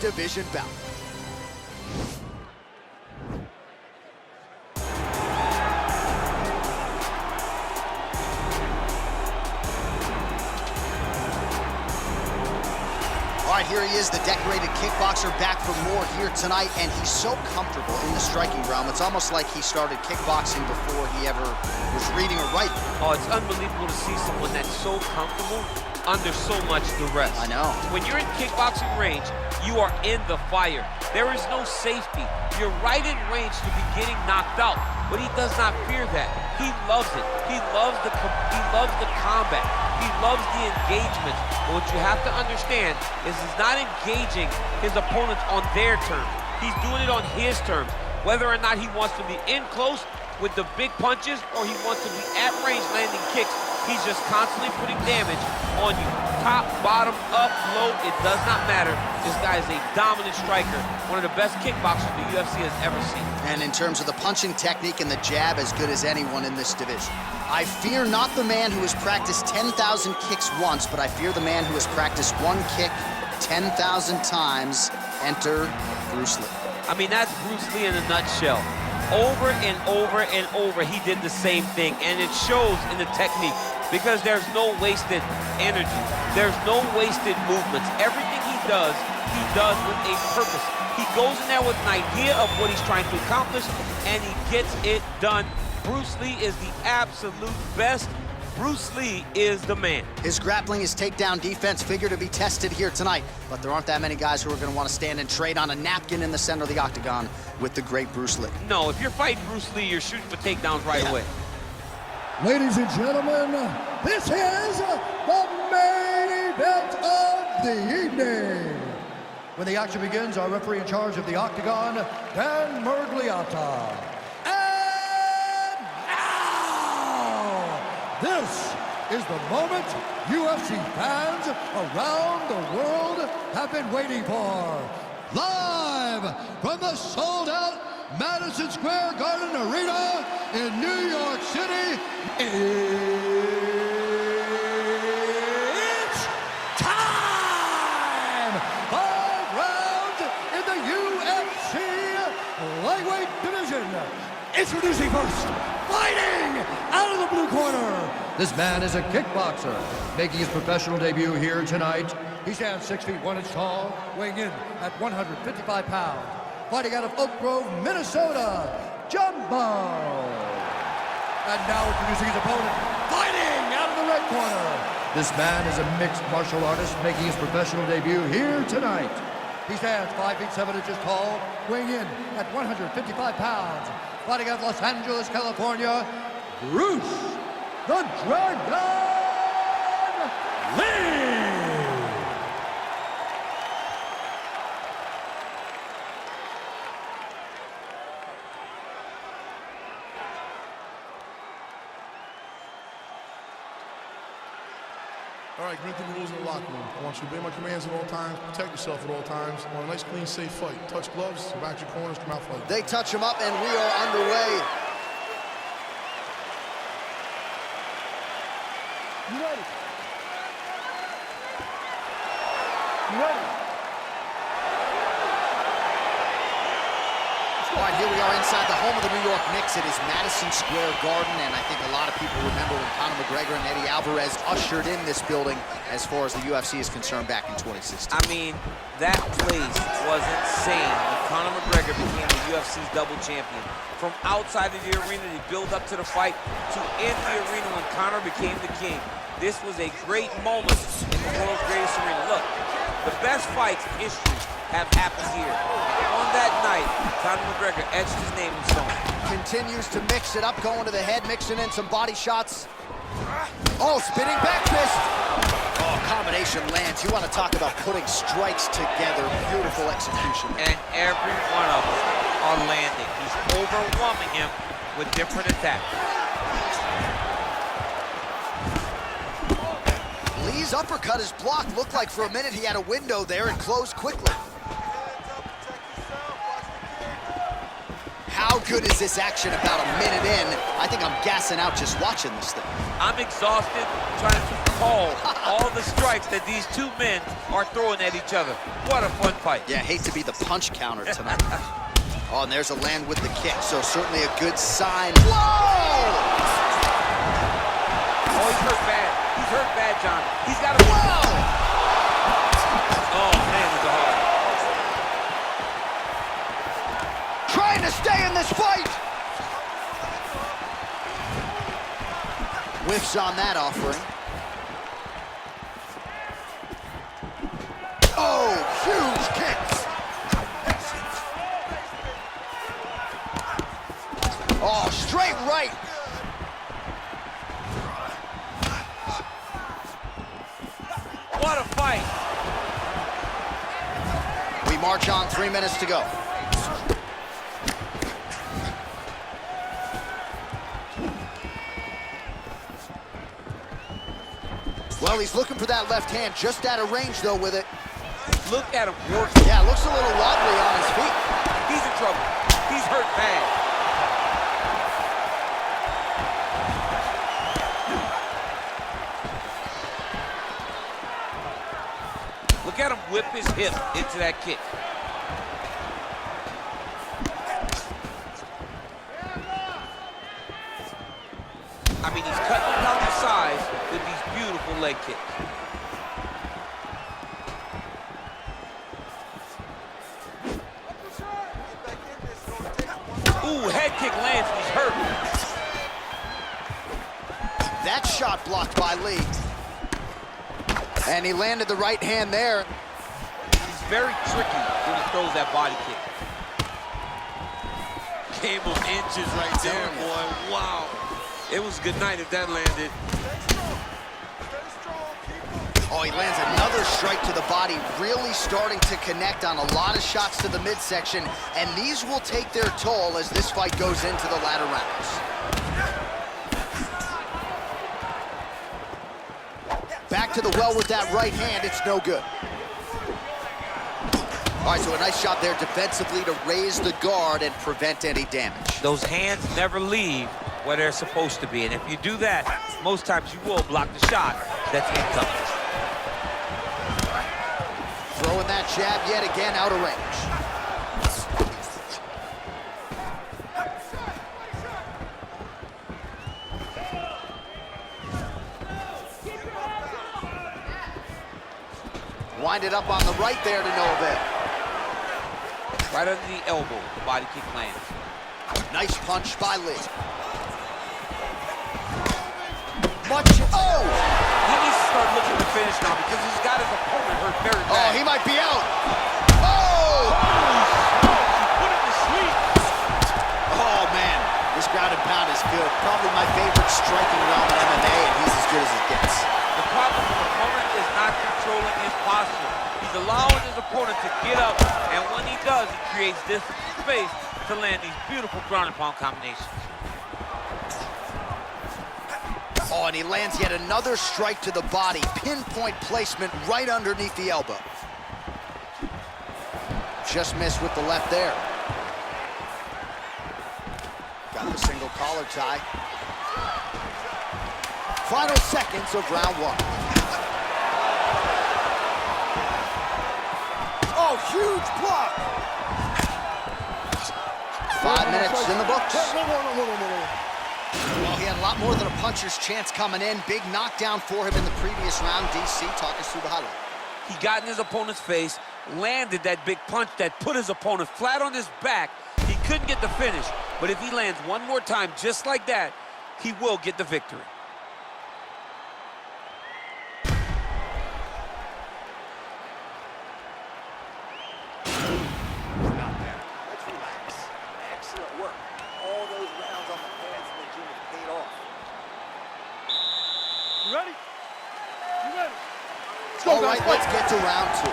division bout. All right, here he is, the decorated kickboxer, back for more here tonight, and he's so comfortable in the striking realm. It's almost like he started kickboxing before he ever was reading or writing. Oh, it's unbelievable to see someone that's so comfortable under so much duress. I know. When you're in kickboxing range, you are in the fire. There is no safety. You're right in range to be getting knocked out, but he does not fear that. He loves it. He loves the combat. He loves the engagement. But what you have to understand is he's not engaging his opponents on their terms. He's doing it on his terms. Whether or not he wants to be in close with the big punches or he wants to be at range landing kicks, he's just constantly putting damage on you. Top, bottom, up, low, it does not matter. This guy is a dominant striker, one of the best kickboxers the UFC has ever seen. And in terms of the punching technique and the jab, as good as anyone in this division. I fear not the man who has practiced 10,000 kicks once, but I fear the man who has practiced one kick 10,000 times. Enter Bruce Lee. I mean, that's Bruce Lee in a nutshell. Over and over and over, he did the same thing, and it shows in the technique because there's no wasted energy. There's no wasted movements. Everything he does with a purpose. He goes in there with an idea of what he's trying to accomplish, and he gets it done. Bruce Lee is the absolute best. Bruce Lee is the man. His grappling, his takedown defense figure to be tested here tonight, but there aren't that many guys who are going to want to stand and trade on a napkin in the center of the octagon with the great Bruce Lee. No, if you're fighting Bruce Lee, you're shooting for takedowns right away. Ladies and gentlemen, this is the main event of the evening. When the action begins, our referee in charge of the octagon, Dan Mergliata. And now, this is the moment UFC fans around the world have been waiting for. Live from the sold-out Madison Square Garden Arena in New York City, it's time! 5 rounds in the UFC lightweight division. Introducing first, fighting out of the blue corner. This man is a kickboxer, making his professional debut here tonight. He stands 6 feet 1 inch tall, weighing in at 155 pounds. Fighting out of Oak Grove, Minnesota, Jumbo. And now introducing his opponent, fighting out of the red corner. This man is a mixed martial artist, making his professional debut here tonight. He stands 5 feet 7 inches tall, weighing in at 155 pounds. Fighting out of Los Angeles, California, Bruce the Dragon Lee. All right, grant the rules in the locker room. I want you to obey my commands at all times, protect yourself at all times. I want a nice, clean, safe fight. Touch gloves, back your corners, come out fight. They touch him up, and we are underway. You ready? You ready? All right, here we are inside the home of the New York Knicks. It is Madison Square Garden, and I think a lot of people remember when Conor McGregor and Eddie Alvarez ushered in this building as far as the UFC is concerned back in 2016. I mean, that place was insane when Conor McGregor became the UFC's double champion. From outside of the arena, they build up to the fight, to in the arena when Conor became the king. This was a great moment in the world's greatest arena. Look, the best fights in history have happened here. On that night, Conor McGregor etched his name in stone. Continues to mix it up, going to the head, mixing in some body shots. Oh, spinning back fist. Oh, combination lands. You want to talk about putting strikes together. Beautiful execution. And every one of them are landing. He's overwhelming him with different attacks. Lee's uppercut is blocked. Looked like for a minute he had a window there and closed quickly. How good is this action about a minute in? I think I'm gassing out just watching this thing. I'm exhausted trying to call all the strikes that these two men are throwing at each other. What a fun fight. Yeah, hate to be the punch counter tonight. Oh, and there's a land with the kick, so certainly a good sign. Whoa! Oh, he's hurt bad. He's hurt bad, John. He's got to... Whoa! Oh, man, it's hard. Trying to stay in this fight. Whiffs on that offering. Oh, huge kick. Oh, straight right. What a fight. We march on, 3 minutes to go. Well, he's looking for that left hand, just out of range, though, with it. Look at him working. Yeah, looks a little wobbly on his feet. He's in trouble. He's hurt bad. Look at him whip his hip into that kick. I mean, he's cutting him down the sides with these beautiful leg kicks. Ooh, head kick lands, he's hurt. That shot blocked by Lee. And he landed the right hand there. He's very tricky when he throws that body kick. Game of inches right there, boy. Wow. It was good night if that landed. Oh, he lands another strike to the body, really starting to connect on a lot of shots to the midsection, and these will take their toll as this fight goes into the latter rounds. Back to the well with that right hand, it's no good. All right, so a nice shot there defensively to raise the guard and prevent any damage. Those hands never leave where they're supposed to be, and if you do that, most times you will block the shot that's incoming. Throwing that jab yet again out of range. Wind it up on the right there to no avail. Right under the elbow, the body kick lands. Nice punch by Lee. Oh! He needs to start looking to finish now because he's got his opponent hurt very bad. Oh, he might be out. Oh! He put him to sleep. Oh, man. This ground and pound is good. Probably my favorite striking realm in MMA, and he's as good as it gets. The problem with the opponent is not controlling his posture. He's allowing his opponent to get up, and when he does, he creates this space to land these beautiful ground and pound combinations. Oh, and he lands yet another strike to the body. Pinpoint placement right underneath the elbow. Just missed with the left there. Got the single collar tie. Final seconds of round one. Oh, huge block. 5 minutes in the books. Well, he had a lot more than a puncher's chance coming in. Big knockdown for him in the previous round. DC, talk us through the highlight. He got in his opponent's face, landed that big punch that put his opponent flat on his back. He couldn't get the finish, but if he lands one more time just like that, he will get the victory. Ready? You ready? All right, let's get to round two.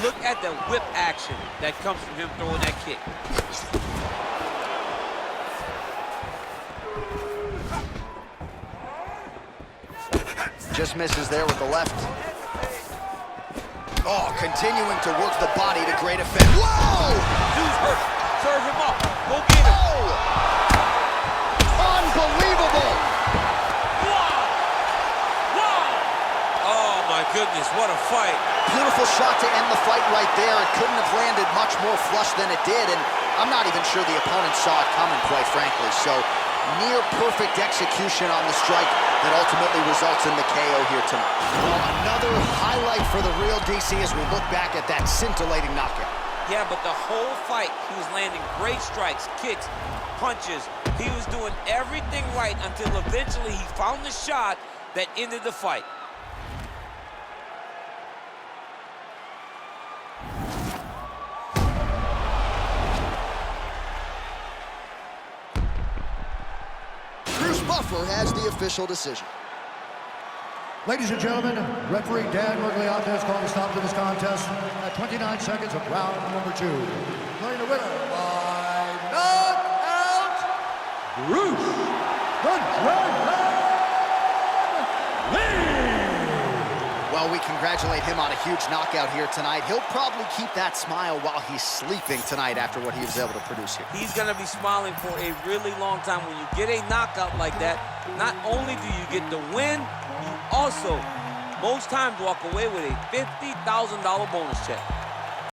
Look at the whip action that comes from him throwing that kick. Just misses there with the left. Oh, continuing to work the body to great effect. Whoa! Dude's hurt. Serve him up. Go get him. Oh! Unbelievable! Wow! Wow! Oh, my goodness, what a fight. Beautiful shot to end the fight right there. It couldn't have landed much more flush than it did, and I'm not even sure the opponent saw it coming, quite frankly. So, near perfect execution on the strike that ultimately results in the KO here tonight. Well, another highlight for the real DC as we look back at that scintillating knockout. Yeah, but the whole fight, he was landing great strikes, kicks, punches. He was doing everything right until eventually he found the shot that ended the fight. Buffer has the official decision. Ladies and gentlemen, referee Dan Murgliata has called a stop to this contest at 29 seconds of round number 2. Declaring the winner by knockout, Bruce the Dragon Lee! Well, we congratulate him on a huge knockout here tonight. He'll probably keep that smile while he's sleeping tonight after what he was able to produce here. He's going to be smiling for a really long time. When you get a knockout like that, not only do you get the win, you also, most times, walk away with a $50,000 bonus check.